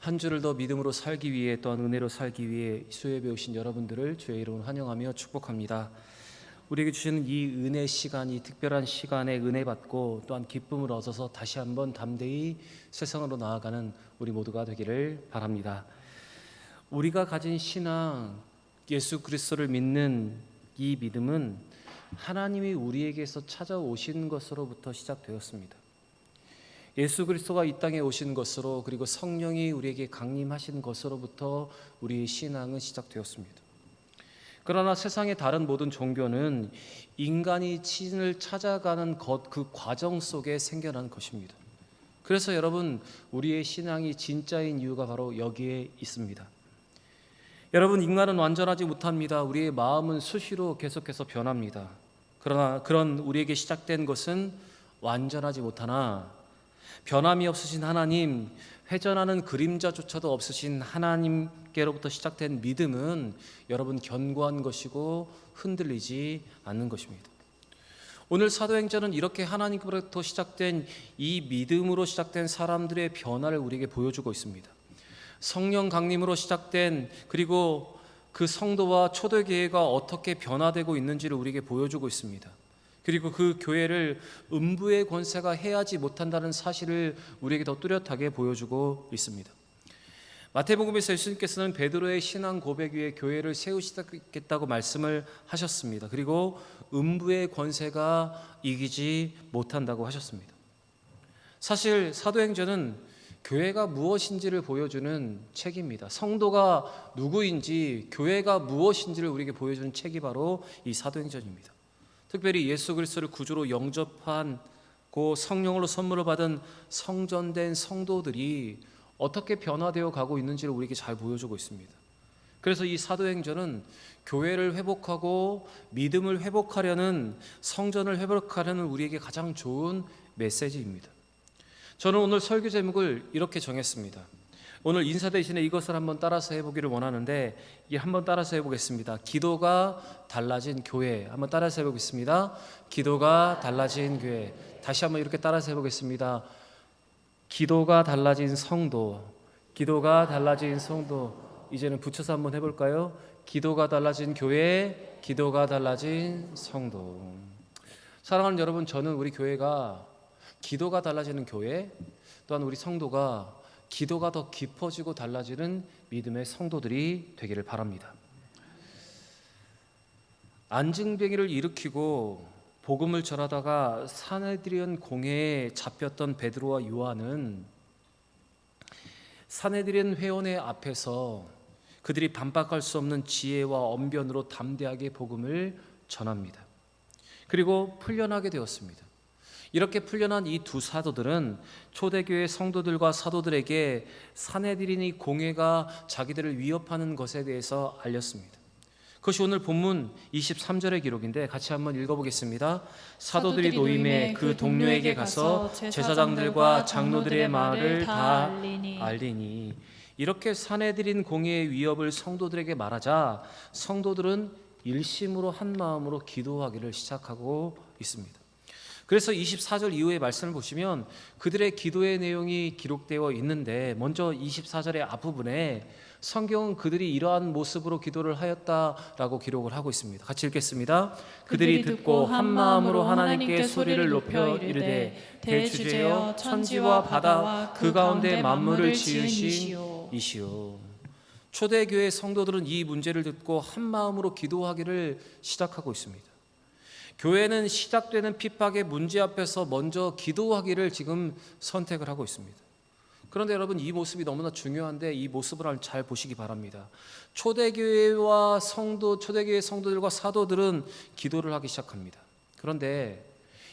한 주를 더 믿음으로 살기 위해 또한 은혜로 살기 위해 수요예배 오신 여러분들을 주의 이름으로 환영하며 축복합니다. 우리에게 주시는 이 은혜 시간, 이 특별한 시간에 은혜 받고 또한 기쁨을 얻어서 다시 한번 담대히 세상으로 나아가는 우리 모두가 되기를 바랍니다. 우리가 가진 신앙, 예수 그리스도를 믿는 이 믿음은 하나님이 우리에게서 찾아오신 것으로부터 시작되었습니다. 예수 그리스도가 이 땅에 오신 것으로, 그리고 성령이 우리에게 강림하신 것으로부터 우리의 신앙은 시작되었습니다. 그러나 세상의 다른 모든 종교는 인간이 신을 찾아가는 그 과정 속에 생겨난 것입니다. 그래서 여러분, 우리의 신앙이 진짜인 이유가 바로 여기에 있습니다. 여러분, 인간은 완전하지 못합니다. 우리의 마음은 수시로 계속해서 변합니다. 그러나 그런 우리에게 시작된 것은 완전하지 못하나 변함이 없으신 하나님, 회전하는 그림자조차도 없으신 하나님께로부터 시작된 믿음은 여러분 견고한 것이고 흔들리지 않는 것입니다. 오늘 사도행전은 이렇게 하나님께로부터 시작된 이 믿음으로 시작된 사람들의 변화를 우리에게 보여주고 있습니다. 성령 강림으로 시작된, 그리고 그 성도와 초대교회가 어떻게 변화되고 있는지를 우리에게 보여주고 있습니다. 그리고 그 교회를 음부의 권세가 해하지 못한다는 사실을 우리에게 더 뚜렷하게 보여주고 있습니다. 마태복음에서 예수님께서는 베드로의 신앙 고백 위에 교회를 세우시겠다고 말씀을 하셨습니다. 그리고 음부의 권세가 이기지 못한다고 하셨습니다. 사실 사도행전은 교회가 무엇인지를 보여주는 책입니다. 성도가 누구인지, 교회가 무엇인지를 우리에게 보여주는 책이 바로 이 사도행전입니다. 특별히 예수 그리스도를 구주로 영접하고 성령으로 선물을 받은 성전된 성도들이 어떻게 변화되어 가고 있는지를 우리에게 잘 보여주고 있습니다. 그래서 이 사도행전은 교회를 회복하고 믿음을 회복하려는, 성전을 회복하려는 우리에게 가장 좋은 메시지입니다. 저는 오늘 설교 제목을 이렇게 정했습니다. 오늘 인사 대신에 이것을 한번 따라서 해보기를 원하는데, 한번 따라서 해보겠습니다. 기도가 달라진 교회. 한번 따라서 해보겠습니다. 기도가 달라진 교회. 다시 한번 이렇게 따라서 해보겠습니다. 기도가 달라진 성도. 기도가 달라진 성도. 이제는 붙여서 한번 해볼까요? 기도가 달라진 교회, 기도가 달라진 성도. 사랑하는 여러분, 저는 우리 교회가 기도가 달라지는 교회, 또한 우리 성도가 기도가 더 깊어지고 달라지는 믿음의 성도들이 되기를 바랍니다. 안증뱅이를 일으키고 복음을 전하다가 사내들인 공회에 잡혔던 베드로와 요한은 사내들인 회원의 앞에서 그들이 반박할 수 없는 지혜와 언변으로 담대하게 복음을 전합니다. 그리고 풀려나게 되었습니다. 이렇게 풀려난 이 두 사도들은 초대교회 성도들과 사도들에게 사내들인이 공회가 자기들을 위협하는 것에 대해서 알렸습니다. 그것이 오늘 본문 23절의 기록인데 같이 한번 읽어보겠습니다. 사도들이 노임에 그 동료에게 가서 제사장들과 장로들의 말을 다 알리니, 이렇게 사내들인 공회의 위협을 성도들에게 말하자 성도들은 일심으로 한 마음으로 기도하기를 시작하고 있습니다. 그래서 24절 이후의 말씀을 보시면 그들의 기도의 내용이 기록되어 있는데, 먼저 24절의 앞부분에 성경은 그들이 이러한 모습으로 기도를 하였다라고 기록을 하고 있습니다. 같이 읽겠습니다. 그들이 듣고 한 마음으로 하나님께 소리를 높여 이르되, 대주제여 천지와 바다와 그 가운데 만물을 지으신 이시오. 초대교회 성도들은 이 문제를 듣고 한 마음으로 기도하기를 시작하고 있습니다. 교회는 시작되는 핍박의 문제 앞에서 먼저 기도하기를 지금 선택을 하고 있습니다. 그런데 여러분, 이 모습이 너무나 중요한데 이 모습을 잘 보시기 바랍니다. 초대교회와 초대교회 성도들과 사도들은 기도를 하기 시작합니다. 그런데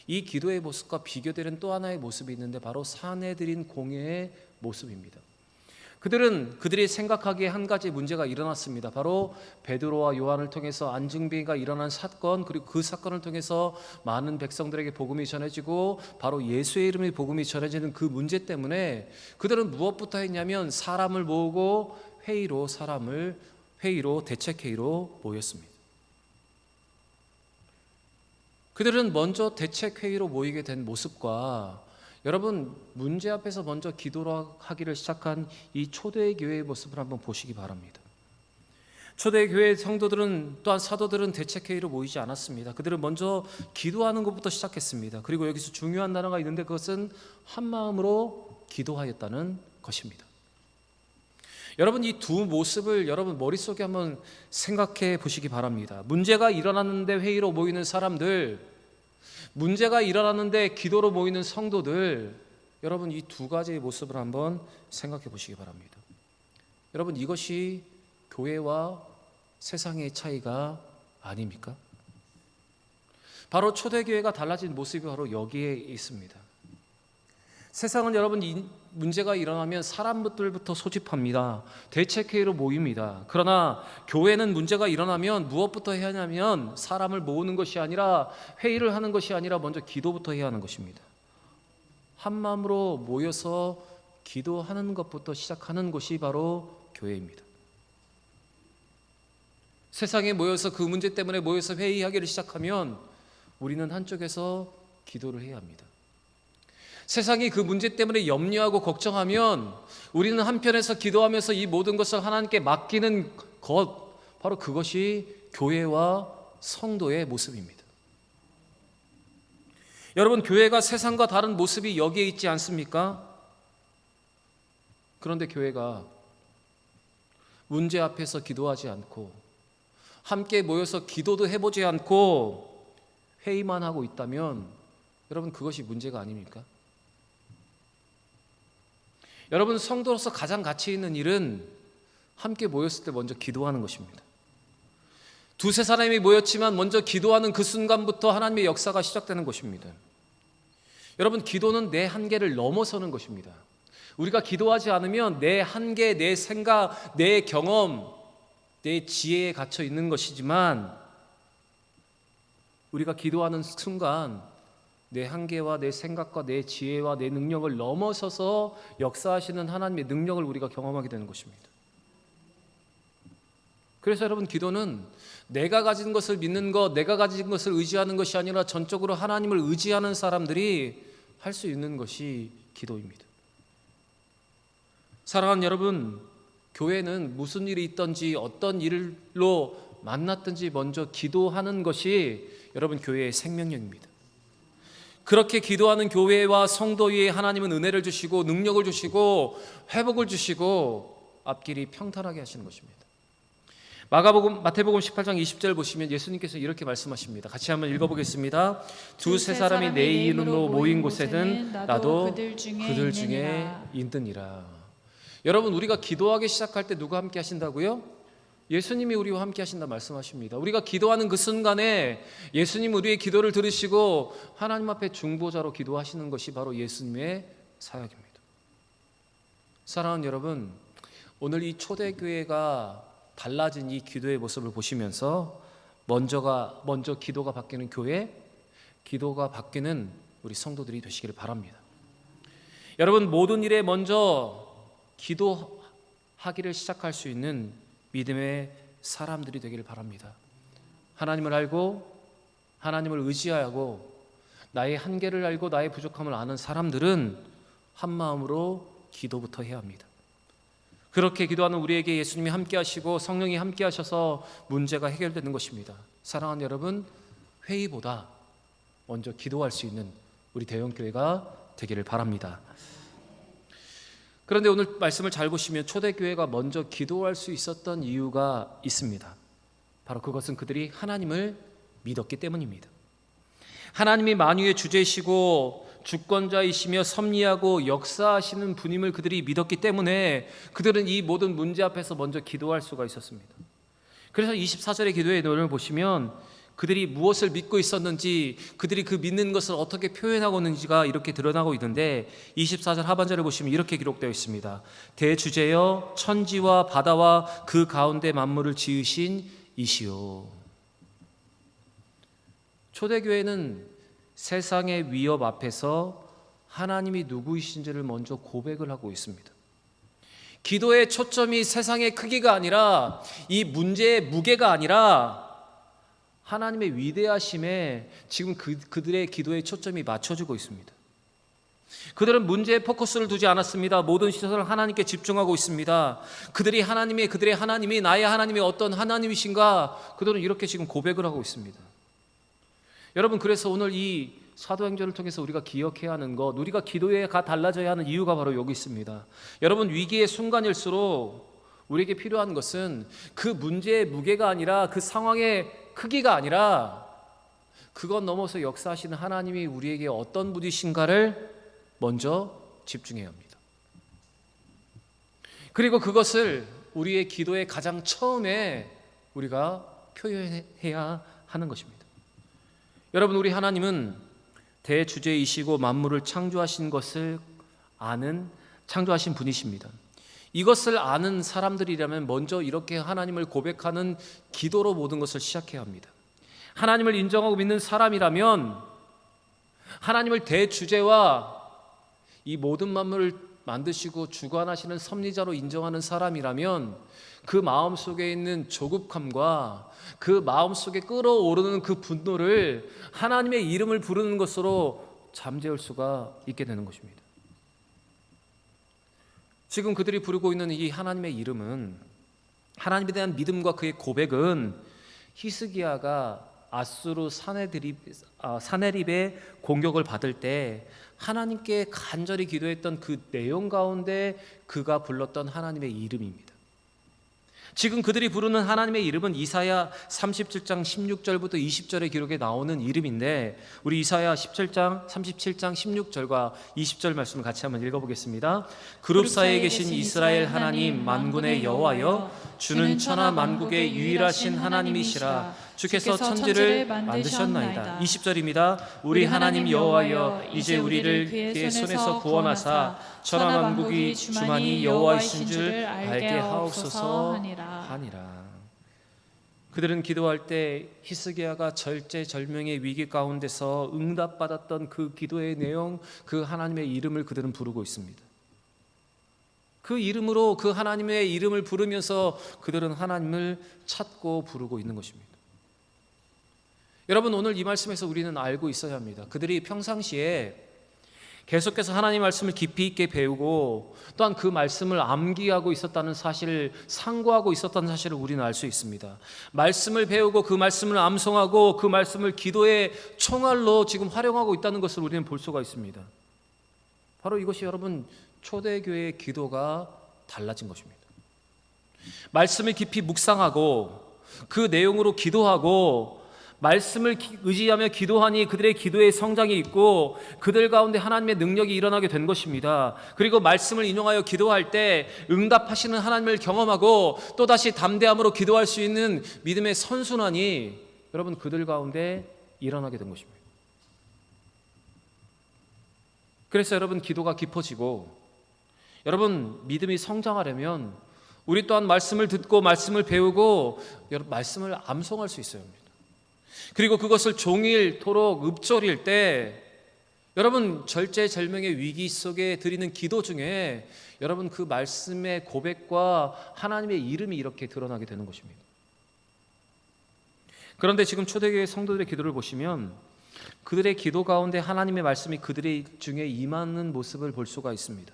이 기도의 모습과 비교되는 또 하나의 모습이 있는데 바로 사내들인 공회의 모습입니다. 그들이 생각하기에 한 가지 문제가 일어났습니다. 바로 베드로와 요한을 통해서 안증뱅이가 일어난 사건, 그리고 그 사건을 통해서 많은 백성들에게 복음이 전해지고 바로 예수의 이름의 복음이 전해지는 그 문제 때문에 그들은 무엇부터 했냐면 사람을 모으고 대책회의로 모였습니다. 그들은 먼저 대책회의로 모이게 된 모습과 여러분, 문제 앞에서 먼저 기도를 하기를 시작한 이 초대교회의 모습을 한번 보시기 바랍니다. 초대교회 성도들은, 또한 사도들은 대책회의로 모이지 않았습니다. 그들은 먼저 기도하는 것부터 시작했습니다. 그리고 여기서 중요한 단어가 있는데 그것은 한마음으로 기도하였다는 것입니다. 여러분, 이 두 모습을 여러분 머릿속에 한번 생각해 보시기 바랍니다. 문제가 일어났는데 회의로 모이는 사람들, 문제가 일어났는데 기도로 모이는 성도들, 여러분 이 두 가지의 모습을 한번 생각해 보시기 바랍니다. 여러분, 이것이 교회와 세상의 차이가 아닙니까? 바로 초대교회가 달라진 모습이 바로 여기에 있습니다. 세상은 여러분 문제가 일어나면 사람들부터 소집합니다. 대책회의로 모입니다. 그러나 교회는 문제가 일어나면 무엇부터 해야 하냐면 사람을 모으는 것이 아니라, 회의를 하는 것이 아니라 먼저 기도부터 해야 하는 것입니다. 한 마음으로 모여서 기도하는 것부터 시작하는 것이 바로 교회입니다. 세상에 모여서 그 문제 때문에 모여서 회의하기를 시작하면 우리는 한쪽에서 기도를 해야 합니다. 세상이 그 문제 때문에 염려하고 걱정하면 우리는 한편에서 기도하면서 이 모든 것을 하나님께 맡기는 것, 바로 그것이 교회와 성도의 모습입니다. 여러분, 교회가 세상과 다른 모습이 여기에 있지 않습니까? 그런데 교회가 문제 앞에서 기도하지 않고 함께 모여서 기도도 해보지 않고 회의만 하고 있다면 여러분, 그것이 문제가 아닙니까? 여러분, 성도로서 가장 가치 있는 일은 함께 모였을 때 먼저 기도하는 것입니다. 두세 사람이 모였지만 먼저 기도하는 그 순간부터 하나님의 역사가 시작되는 것입니다. 여러분, 기도는 내 한계를 넘어서는 것입니다. 우리가 기도하지 않으면 내 한계, 내 생각, 내 경험, 내 지혜에 갇혀 있는 것이지만 우리가 기도하는 순간 내 한계와 내 생각과 내 지혜와 내 능력을 넘어서서 역사하시는 하나님의 능력을 우리가 경험하게 되는 것입니다. 그래서 여러분, 기도는 내가 가진 것을 믿는 것, 내가 가진 것을 의지하는 것이 아니라 전적으로 하나님을 의지하는 사람들이 할 수 있는 것이 기도입니다. 사랑하는 여러분, 교회는 무슨 일이 있든지 어떤 일로 만났든지 먼저 기도하는 것이 여러분 교회의 생명력입니다. 그렇게 기도하는 교회와 성도 위에 하나님은 은혜를 주시고 능력을 주시고 회복을 주시고 앞길이 평탄하게 하시는 것입니다. 마태복음 18장 20절 보시면 예수님께서 이렇게 말씀하십니다. 같이 한번 읽어보겠습니다. 두세 사람이 내 이름으로 모인 곳에는 나도 그들 중에 있느니라. 여러분, 우리가 기도하기 시작할 때 누가 함께 하신다고요? 예수님이 우리와 함께 하신다 말씀하십니다. 우리가 기도하는 그 순간에 예수님 우리의 기도를 들으시고 하나님 앞에 중보자로 기도하시는 것이 바로 예수님의 사역입니다. 사랑하는 여러분, 오늘 이 초대교회가 달라진 이 기도의 모습을 보시면서 먼저 기도가 바뀌는 교회, 기도가 바뀌는 우리 성도들이 되시기를 바랍니다. 여러분, 모든 일에 먼저 기도하기를 시작할 수 있는 믿음의 사람들이 되기를 바랍니다. 하나님을 알고 하나님을 의지하고 나의 한계를 알고 나의 부족함을 아는 사람들은 한 마음으로 기도부터 해야 합니다. 그렇게 기도하는 우리에게 예수님이 함께 하시고 성령이 함께 하셔서 문제가 해결되는 것입니다. 사랑하는 여러분, 회의보다 먼저 기도할 수 있는 우리 대형교회가 되기를 바랍니다. 그런데 오늘 말씀을 잘 보시면 초대교회가 먼저 기도할 수 있었던 이유가 있습니다. 바로 그것은 그들이 하나님을 믿었기 때문입니다. 하나님이 만유의 주제이시고 주권자이시며 섭리하고 역사하시는 분임을 그들이 믿었기 때문에 그들은 이 모든 문제 앞에서 먼저 기도할 수가 있었습니다. 그래서 24절의 기도의 내용을 보시면 그들이 무엇을 믿고 있었는지, 그들이 그 믿는 것을 어떻게 표현하고 있는지가 이렇게 드러나고 있는데 24절 하반절을 보시면 이렇게 기록되어 있습니다. 대주제여 천지와 바다와 그 가운데 만물을 지으신 이시오. 초대교회는 세상의 위협 앞에서 하나님이 누구이신지를 먼저 고백을 하고 있습니다. 기도의 초점이 세상의 크기가 아니라 이 문제의 무게가 아니라 하나님의 위대하심에 지금 그들의 기도의 초점이 맞춰지고 있습니다. 그들은 문제에 포커스를 두지 않았습니다. 모든 시선을 하나님께 집중하고 있습니다. 그들의 하나님이 나의 하나님이 어떤 하나님이신가, 그들은 이렇게 지금 고백을 하고 있습니다. 여러분, 그래서 오늘 이 사도행전을 통해서 우리가 기억해야 하는 것, 우리가 기도에 달라져야 하는 이유가 바로 여기 있습니다. 여러분, 위기의 순간일수록 우리에게 필요한 것은 그 문제의 무게가 아니라, 그 상황의 크기가 아니라, 그것 넘어서 역사하시는 하나님이 우리에게 어떤 분이신가를 먼저 집중해야 합니다. 그리고 그것을 우리의 기도의 가장 처음에 우리가 표현해야 하는 것입니다. 여러분, 우리 하나님은 대주제이시고 만물을 창조하신 것을 아는 창조하신 분이십니다. 이것을 아는 사람들이라면 먼저 이렇게 하나님을 고백하는 기도로 모든 것을 시작해야 합니다. 하나님을 인정하고 믿는 사람이라면, 하나님을 대주제와 이 모든 만물을 만드시고 주관하시는 섭리자로 인정하는 사람이라면, 그 마음속에 있는 조급함과 그 마음속에 끓어오르는 그 분노를 하나님의 이름을 부르는 것으로 잠재울 수가 있게 되는 것입니다. 지금 그들이 부르고 있는 이 하나님의 이름은, 하나님에 대한 믿음과 그의 고백은 히스기야가 아수르 사네립의 공격을 받을 때 하나님께 간절히 기도했던 그 내용 가운데 그가 불렀던 하나님의 이름입니다. 지금 그들이 부르는 하나님의 이름은 이사야 37장 16절부터 20절의 기록에 나오는 이름인데, 우리 이사야 37장 16절과 20절 말씀을 같이 한번 읽어보겠습니다. 그룹 사이에 계신 이스라엘 하나님 만군의 여호와여, 주는 천하 만국의 유일하신 하나님이시라. 주께서 천지를 만드셨나이다. 20절입니다. 우리 하나님 여호와여, 이제 우리를 그의 손에서 구원하사 천하 만국이 주만이 여호와이신 줄 알게 하옵소서 하니라. 그들은 기도할 때 히스기야가 절제절명의 위기 가운데서 응답받았던 그 기도의 내용, 그 하나님의 이름을 그들은 부르고 있습니다. 그 이름으로, 그 하나님의 이름을 부르면서 그들은 하나님을 찾고 부르고 있는 것입니다. 여러분, 오늘 이 말씀에서 우리는 알고 있어야 합니다. 그들이 평상시에 계속해서 하나님 말씀을 깊이 있게 배우고 또한 그 말씀을 암기하고 있었다는 사실을, 상고하고 있었다는 사실을 우리는 알 수 있습니다. 말씀을 배우고 그 말씀을 암송하고 그 말씀을 기도의 총알로 지금 활용하고 있다는 것을 우리는 볼 수가 있습니다. 바로 이것이 여러분, 초대교회의 기도가 달라진 것입니다. 말씀을 깊이 묵상하고 그 내용으로 기도하고 말씀을 의지하며 기도하니 그들의 기도의 성장이 있고 그들 가운데 하나님의 능력이 일어나게 된 것입니다. 그리고 말씀을 인용하여 기도할 때 응답하시는 하나님을 경험하고 또다시 담대함으로 기도할 수 있는 믿음의 선순환이 여러분, 그들 가운데 일어나게 된 것입니다. 그래서 여러분, 기도가 깊어지고 여러분, 믿음이 성장하려면 우리 또한 말씀을 듣고 말씀을 배우고 여러분, 말씀을 암송할 수 있어야 합니다. 그리고 그것을 종일토록 읊조릴 때 여러분, 절제절명의 위기 속에 드리는 기도 중에 여러분, 그 말씀의 고백과 하나님의 이름이 이렇게 드러나게 되는 것입니다. 그런데 지금 초대교회 성도들의 기도를 보시면 그들의 기도 가운데 하나님의 말씀이 그들의 중에 임하는 모습을 볼 수가 있습니다.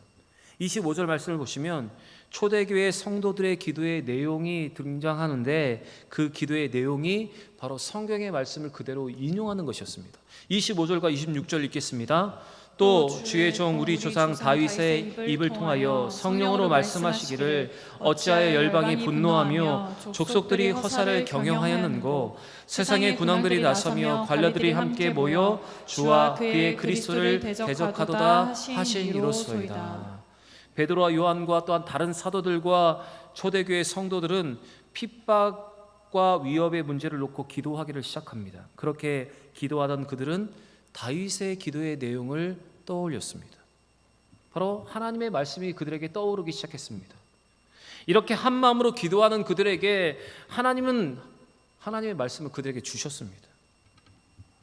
25절 말씀을 보시면 초대교회 성도들의 기도의 내용이 등장하는데 그 기도의 내용이 바로 성경의 말씀을 그대로 인용하는 것이었습니다. 25절과 26절 읽겠습니다. 또 주의 종 우리 조상 다윗의 입을 통하여 성령으로 말씀하시기를 어찌하여 열방이 분노하며 족속들이 허사를 경영하였는고 세상의 군왕들이 나서며 관료들이 함께 모여 주와 그의 그리스도를 대적하도다 하신 이로소이다. 베드로와 요한과 또한 다른 사도들과 초대교회 성도들은 핍박과 위협의 문제를 놓고 기도하기를 시작합니다. 그렇게 기도하던 그들은 다윗의 기도의 내용을 떠올렸습니다. 바로 하나님의 말씀이 그들에게 떠오르기 시작했습니다. 이렇게 한 마음으로 기도하는 그들에게 하나님은 하나님의 말씀을 그들에게 주셨습니다.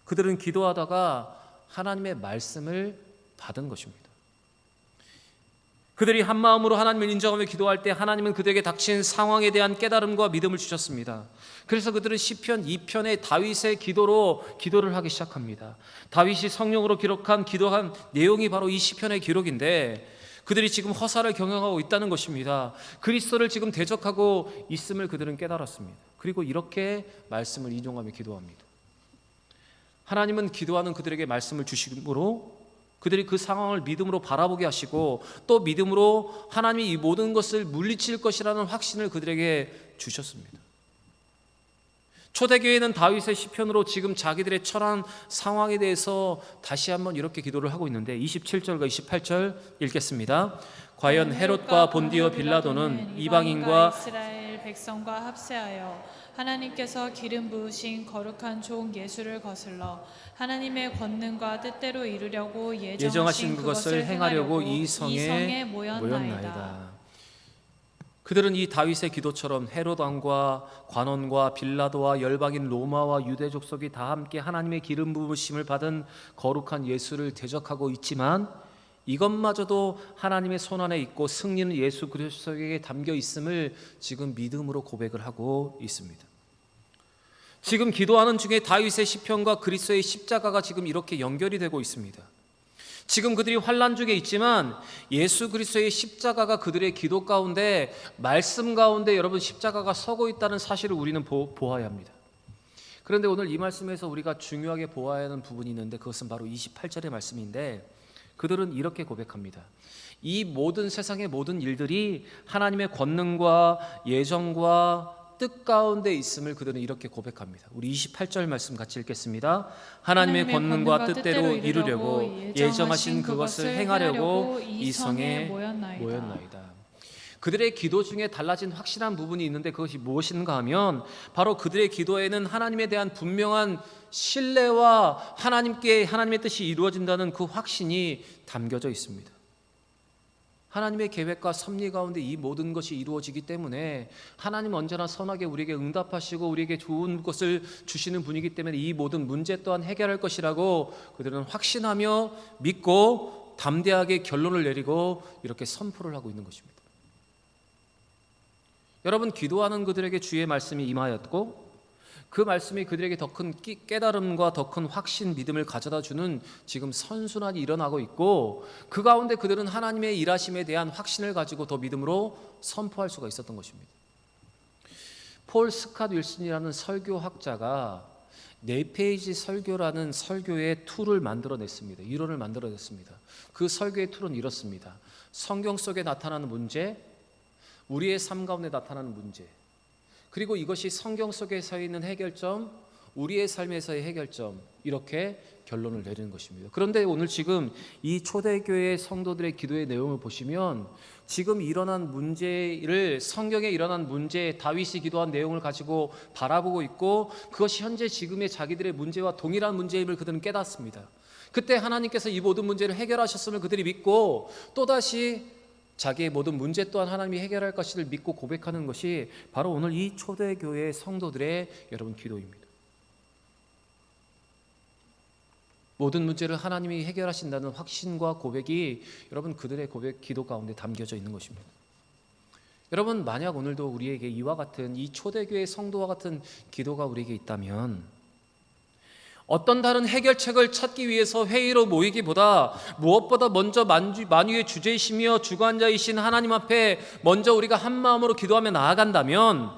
그들은 기도하다가 하나님의 말씀을 받은 것입니다. 그들이 한 마음으로 하나님을 인정하며 기도할 때 하나님은 그들에게 닥친 상황에 대한 깨달음과 믿음을 주셨습니다. 그래서 그들은 시편 2편의 다윗의 기도로 기도를 하기 시작합니다. 다윗이 성령으로 기록한 기도한 내용이 바로 이 시편의 기록인데, 그들이 지금 허사를 경영하고 있다는 것입니다. 그리스도를 지금 대적하고 있음을 그들은 깨달았습니다. 그리고 이렇게 말씀을 인용하며 기도합니다. 하나님은 기도하는 그들에게 말씀을 주심으로 그들이 그 상황을 믿음으로 바라보게 하시고, 또 믿음으로 하나님이 이 모든 것을 물리칠 것이라는 확신을 그들에게 주셨습니다. 초대교회는 다윗의 시편으로 지금 자기들의 처한 상황에 대해서 다시 한번 이렇게 기도를 하고 있는데, 27절과 28절 읽겠습니다. 과연 헤롯과 본디오 빌라도는 이방인과 이스라엘 백성과 합세하여 하나님께서 기름 부으신 거룩한 종 예수를 거슬러 하나님의 권능과 뜻대로 이루려고 예정하신 그것을 행하려고 이 성에 모였나이다. 그들은 이 다윗의 기도처럼 헤롯 왕과 관원과 빌라도와 열방인 로마와 유대 족속이 다 함께 하나님의 기름 부으심을 받은 거룩한 예수를 대적하고 있지만, 이것마저도 하나님의 손안에 있고 승리는 예수 그리스도에게 담겨 있음을 지금 믿음으로 고백을 하고 있습니다. 지금 기도하는 중에 다윗의 시편과 그리스도의 십자가가 지금 이렇게 연결이 되고 있습니다. 지금 그들이 환난 중에 있지만 예수 그리스도의 십자가가 그들의 기도 가운데, 말씀 가운데 여러분 십자가가 서고 있다는 사실을 우리는 보아야 합니다. 그런데 오늘 이 말씀에서 우리가 중요하게 보아야 하는 부분이 있는데, 그것은 바로 28절의 말씀인데, 그들은 이렇게 고백합니다. 이 모든 세상의 모든 일들이 하나님의 권능과 예정과 뜻 가운데 있음을 그들은 이렇게 고백합니다. 우리 28절 말씀 같이 읽겠습니다. 하나님의 권능과 뜻대로 이루려고 예정하신 그것을 행하려고 이 성에 모였나이다. 그들의 기도 중에 달라진 확실한 부분이 있는데, 그것이 무엇인가 하면 바로 그들의 기도에는 하나님에 대한 분명한 신뢰와 하나님의 뜻이 이루어진다는 그 확신이 담겨져 있습니다. 하나님의 계획과 섭리 가운데 이 모든 것이 이루어지기 때문에 하나님은 언제나 선하게 우리에게 응답하시고 우리에게 좋은 것을 주시는 분이기 때문에 이 모든 문제 또한 해결할 것이라고 그들은 확신하며 믿고 담대하게 결론을 내리고 이렇게 선포를 하고 있는 것입니다. 여러분, 기도하는 그들에게 주의 말씀이 임하였고, 그 말씀이 그들에게 더 큰 깨달음과 더 큰 확신, 믿음을 가져다 주는 지금 선순환이 일어나고 있고, 그 가운데 그들은 하나님의 일하심에 대한 확신을 가지고 더 믿음으로 선포할 수가 있었던 것입니다. 폴 스캇 윌슨이라는 설교학자가 4페이지 설교라는 설교의 툴을 만들어냈습니다. 이론을 만들어냈습니다. 그 설교의 툴은 이렇습니다. 성경 속에 나타나는 문제, 우리의 삶 가운데 나타나는 문제, 그리고 이것이 성경 속에 서 있는 해결점, 우리의 삶에서의 해결점, 이렇게 결론을 내리는 것입니다. 그런데 오늘 지금 이 초대교회 성도들의 기도의 내용을 보시면 지금 일어난 문제를, 성경에 일어난 문제, 다윗이 기도한 내용을 가지고 바라보고 있고, 그것이 현재 지금의 자기들의 문제와 동일한 문제임을 그들은 깨닫습니다. 그때 하나님께서 이 모든 문제를 해결하셨음을 그들이 믿고, 또다시 자기의 모든 문제 또한 하나님이 해결할 것을 믿고 고백하는 것이 바로 오늘 이 초대교회 성도들의 여러분 기도입니다. 모든 문제를 하나님이 해결하신다는 확신과 고백이 여러분 그들의 기도 가운데 담겨져 있는 것입니다. 여러분, 만약 오늘도 우리에게 이와 같은, 이 초대교회 성도와 같은 기도가 우리에게 있다면, 어떤 다른 해결책을 찾기 위해서 회의로 모이기보다 무엇보다 먼저 만유의 주제이시며 주관자이신 하나님 앞에 먼저 우리가 한 마음으로 기도하며 나아간다면,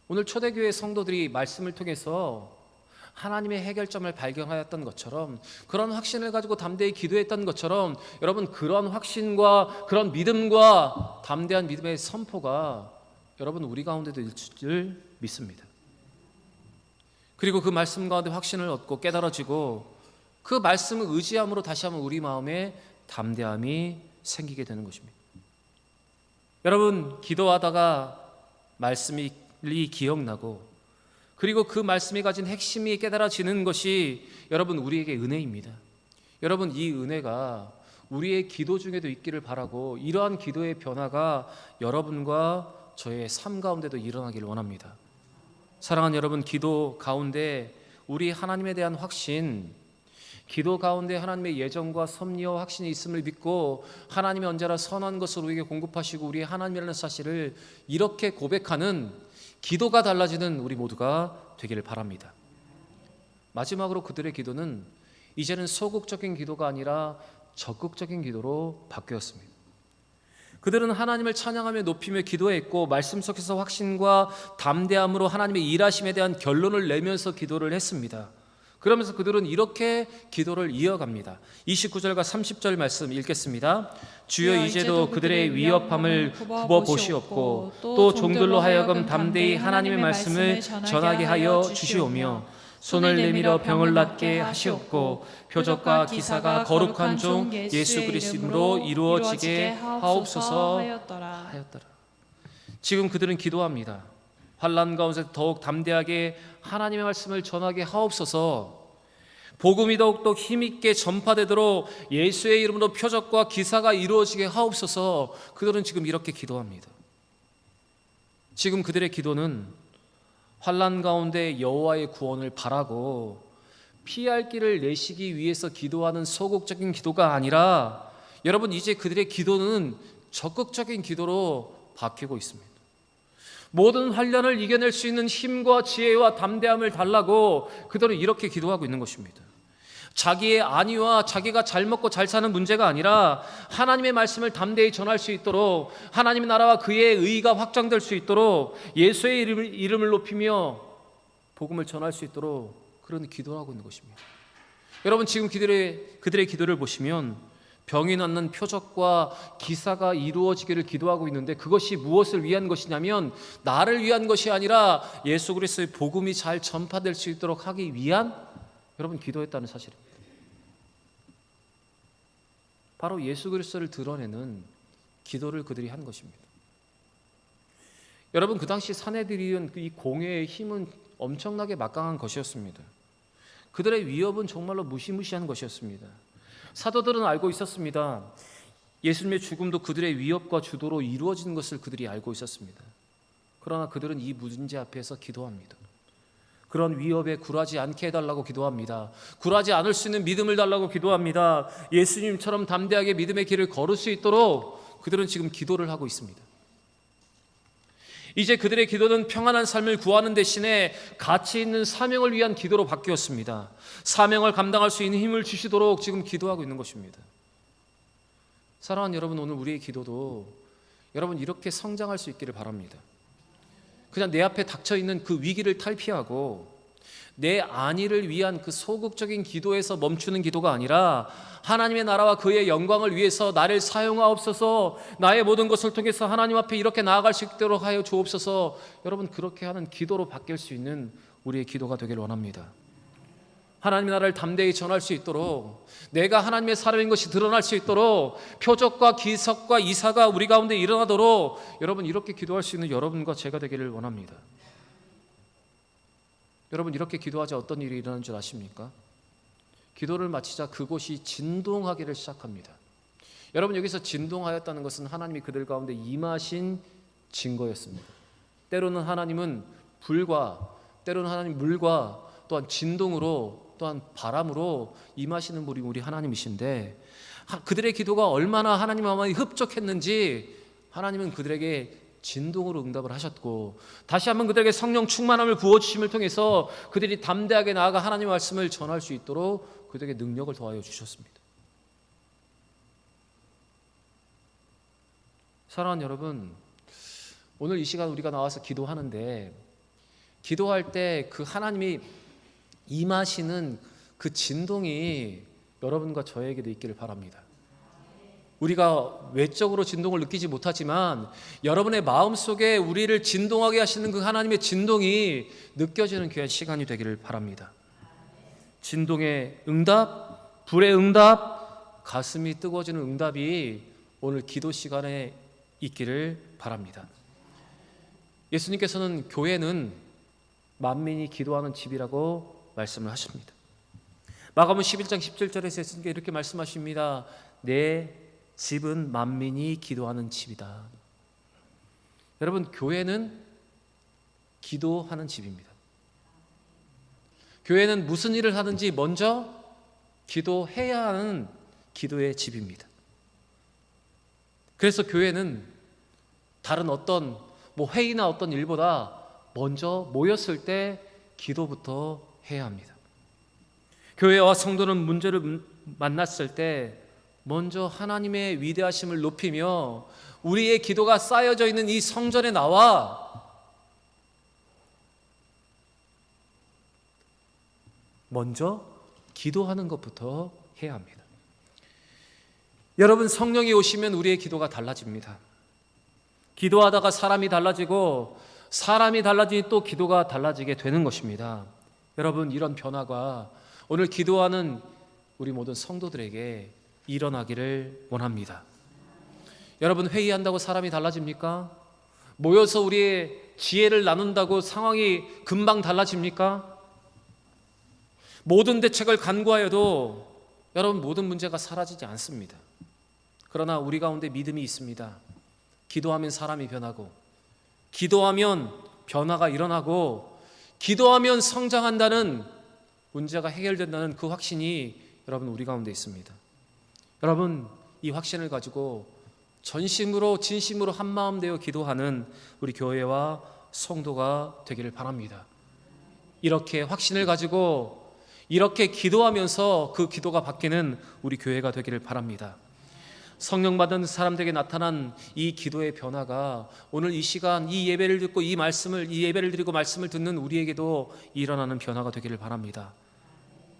오늘 초대교회 성도들이 말씀을 통해서 하나님의 해결점을 발견하였던 것처럼, 그런 확신을 가지고 담대히 기도했던 것처럼, 여러분 그런 확신과 그런 믿음과 담대한 믿음의 선포가 여러분 우리 가운데도 있을 줄 믿습니다. 그리고 그 말씀 가운데 확신을 얻고 깨달아지고, 그 말씀을 의지함으로 다시 한번 우리 마음에 담대함이 생기게 되는 것입니다. 여러분, 기도하다가 말씀이 기억나고, 그리고 그 말씀이 가진 핵심이 깨달아지는 것이 여러분 우리에게 은혜입니다. 여러분, 이 은혜가 우리의 기도 중에도 있기를 바라고, 이러한 기도의 변화가 여러분과 저의 삶 가운데도 일어나기를 원합니다. 사랑하는 여러분, 기도 가운데 우리 하나님에 대한 확신, 기도 가운데 하나님의 예정과 섭리와 확신이 있음을 믿고 하나님이 언제나 선한 것을 우리에게 공급하시고 우리의 하나님이라는 사실을 이렇게 고백하는 기도가 달라지는 우리 모두가 되기를 바랍니다. 마지막으로 그들의 기도는 이제는 소극적인 기도가 아니라 적극적인 기도로 바뀌었습니다. 그들은 하나님을 찬양하며 높이며 기도했고 말씀 속에서 확신과 담대함으로 하나님의 일하심에 대한 결론을 내면서 기도를 했습니다. 그러면서 그들은 이렇게 기도를 이어갑니다. 29절과 30절 말씀 읽겠습니다. 주여 이제도 그들의 위협함을 굽어 보시옵고 또 종들로 하여금 담대히 하나님의 말씀을 전하게 하여 주시오며 손을 내밀어 병을 낫게 하시옵고 표적과 기사가 거룩한 종 예수 그리스도로 이루어지게 하옵소서 하였더라. 지금 그들은 기도합니다. 환난 가운데 더욱 담대하게 하나님의 말씀을 전하게 하옵소서. 복음이 더욱더 힘있게 전파되도록 예수의 이름으로 표적과 기사가 이루어지게 하옵소서. 그들은 지금 이렇게 기도합니다. 지금 그들의 기도는 환난 가운데 여호와의 구원을 바라고 피할 길을 내시기 위해서 기도하는 소극적인 기도가 아니라 여러분 이제 그들의 기도는 적극적인 기도로 바뀌고 있습니다. 모든 환난을 이겨낼 수 있는 힘과 지혜와 담대함을 달라고 그들은 이렇게 기도하고 있는 것입니다. 자기의 안위와 자기가 잘 먹고 잘 사는 문제가 아니라 하나님의 말씀을 담대히 전할 수 있도록 하나님의 나라와 그의 의가 확장될 수 있도록 예수의 이름을 높이며 복음을 전할 수 있도록 그런 기도를 하고 있는 것입니다. 여러분 지금 그들의 기도를 보시면 병이 낫는 표적과 기사가 이루어지기를 기도하고 있는데 그것이 무엇을 위한 것이냐면 나를 위한 것이 아니라 예수 그리스도의 복음이 잘 전파될 수 있도록 하기 위한 여러분 기도했다는 사실입니다. 바로 예수 그리스도를 드러내는 기도를 그들이 한 것입니다. 여러분 그 당시 사내들이은 이 공회의 힘은 엄청나게 막강한 것이었습니다. 그들의 위협은 정말로 무시무시한 것이었습니다. 사도들은 알고 있었습니다. 예수님의 죽음도 그들의 위협과 주도로 이루어진 것을 그들이 알고 있었습니다. 그러나 그들은 이 문제 앞에서 기도합니다. 그런 위협에 굴하지 않게 해달라고 기도합니다. 굴하지 않을 수 있는 믿음을 달라고 기도합니다. 예수님처럼 담대하게 믿음의 길을 걸을 수 있도록 그들은 지금 기도를 하고 있습니다. 이제 그들의 기도는 평안한 삶을 구하는 대신에 가치 있는 사명을 위한 기도로 바뀌었습니다. 사명을 감당할 수 있는 힘을 주시도록 지금 기도하고 있는 것입니다. 사랑하는 여러분, 오늘 우리의 기도도 여러분 이렇게 성장할 수 있기를 바랍니다. 그냥 내 앞에 닥쳐있는 그 위기를 탈피하고 내 안위를 위한 그 소극적인 기도에서 멈추는 기도가 아니라 하나님의 나라와 그의 영광을 위해서 나를 사용하옵소서, 나의 모든 것을 통해서 하나님 앞에 이렇게 나아갈 수 있도록 하여 주옵소서. 여러분 그렇게 하는 기도로 바뀔 수 있는 우리의 기도가 되길 원합니다. 하나님의 나라를 담대히 전할 수 있도록 내가 하나님의 사람인 것이 드러날 수 있도록 표적과 기적과 이사가 우리 가운데 일어나도록 여러분 이렇게 기도할 수 있는 여러분과 제가 되기를 원합니다. 여러분 이렇게 기도하자 어떤 일이 일어나는 줄 아십니까? 기도를 마치자 그곳이 진동하기를 시작합니다. 여러분 여기서 진동하였다는 것은 하나님이 그들 가운데 임하신 증거였습니다. 때로는 하나님은 불과 때로는 하나님 물과 또한 진동으로 또한 바람으로 임하시는 분이 우리 하나님이신데 그들의 기도가 얼마나 하나님과 많이 흡족했는지 하나님은 그들에게 진동으로 응답을 하셨고 다시 한번 그들에게 성령 충만함을 부어주심을 통해서 그들이 담대하게 나아가 하나님의 말씀을 전할 수 있도록 그들에게 능력을 더하여 주셨습니다. 사랑하는 여러분, 오늘 이 시간 우리가 나와서 기도하는데 기도할 때 그 하나님이 임하시는 그 진동이 여러분과 저에게도 있기를 바랍니다. 우리가 외적으로 진동을 느끼지 못하지만 여러분의 마음속에 우리를 진동하게 하시는 그 하나님의 진동이 느껴지는 귀한 시간이 되기를 바랍니다. 진동의 응답, 불의 응답, 가슴이 뜨거워지는 응답이 오늘 기도 시간에 있기를 바랍니다. 예수님께서는 교회는 만민이 기도하는 집이라고 말씀을 하십니다. 마가복음 11장 17절에서 예수님께서 이렇게 말씀하십니다. 내 집은 만민이 기도하는 집이다. 여러분 교회는 기도하는 집입니다. 교회는 무슨 일을 하든지 먼저 기도해야 하는 기도의 집입니다. 그래서 교회는 다른 어떤 회의나 어떤 일보다 먼저 모였을 때 기도부터 해야 합니다. 교회와 성도는 문제를 만났을 때 먼저 하나님의 위대하심을 높이며 우리의 기도가 쌓여져 있는 이 성전에 나와 먼저 기도하는 것부터 해야 합니다. 여러분, 성령이 오시면 우리의 기도가 달라집니다. 기도하다가 사람이 달라지고 사람이 달라지니 또 기도가 달라지게 되는 것입니다. 여러분, 이런 변화가 오늘 기도하는 우리 모든 성도들에게 일어나기를 원합니다. 여러분, 회의한다고 사람이 달라집니까? 모여서 우리의 지혜를 나눈다고 상황이 금방 달라집니까? 모든 대책을 간구하여도 여러분, 모든 문제가 사라지지 않습니다. 그러나 우리 가운데 믿음이 있습니다. 기도하면 사람이 변하고, 기도하면 변화가 일어나고, 기도하면 성장한다는, 문제가 해결된다는 그 확신이 여러분 우리 가운데 있습니다. 여러분, 이 확신을 가지고 전심으로 진심으로 한마음 되어 기도하는 우리 교회와 성도가 되기를 바랍니다. 이렇게 확신을 가지고 이렇게 기도하면서 그 기도가 바뀌는 우리 교회가 되기를 바랍니다. 성령 받은 사람들에게 나타난 이 기도의 변화가 오늘 이 시간 이 예배를 듣고 이 예배를 드리고 말씀을 듣는 우리에게도 일어나는 변화가 되기를 바랍니다.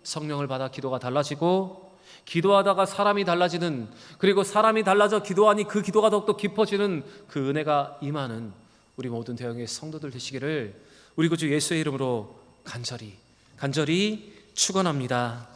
성령을 받아 기도가 달라지고, 기도하다가 사람이 달라지는, 그리고 사람이 달라져 기도하니 그 기도가 더욱더 깊어지는 그 은혜가 임하는 우리 모든 대형의 성도들 되시기를 우리 구주 예수의 이름으로 간절히 축원합니다.